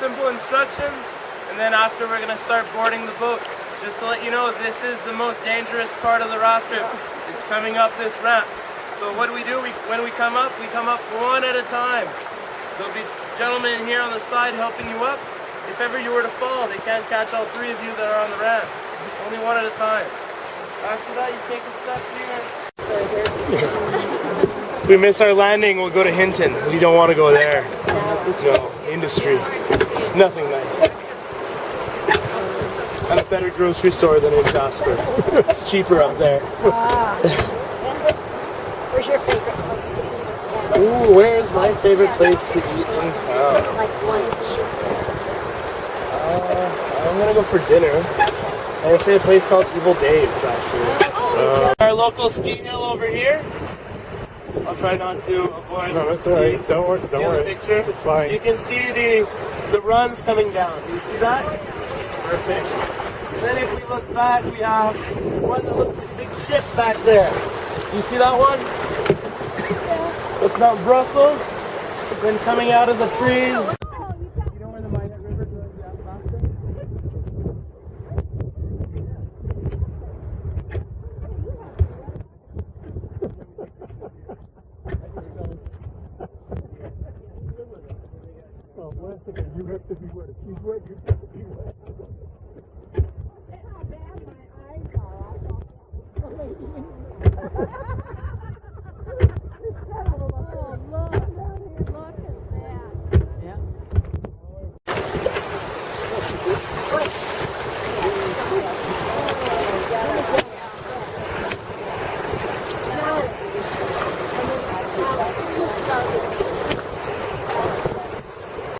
simple instructions, and then after we're going to start boarding the boat. Just to let you know, this is the most dangerous part of the raft trip. It's coming up this ramp. So what do? When we come up one at a time. There'll be gentlemen here on the side helping you up. If ever you were to fall, they can't catch all three of you that are on the ramp. Only one at a time. After that, you take a step here. If we miss our landing, we'll go to Hinton. We don't want to go there. No, industry. Nothing nice. And a better grocery store than in Jasper. It's cheaper up there. Where's your favorite place to eat? Ooh, where's my favorite place to eat in town? Like one. I'm gonna go for dinner. I'm gonna say a place called Evil Dave's, actually. Our local ski hill over here. I'll try not to avoid. No, that's alright. Don't worry. Picture. It's fine. You can see the runs coming down. Do you see that? Perfect. Then if we look back, we have one that looks like a big ship back there. You see that one? It's Mount Brussels. Then coming out of the trees. You know where the River goes to Athabasca? Oh, wait a second. You have to be wet. If she's wet, you have to be wet.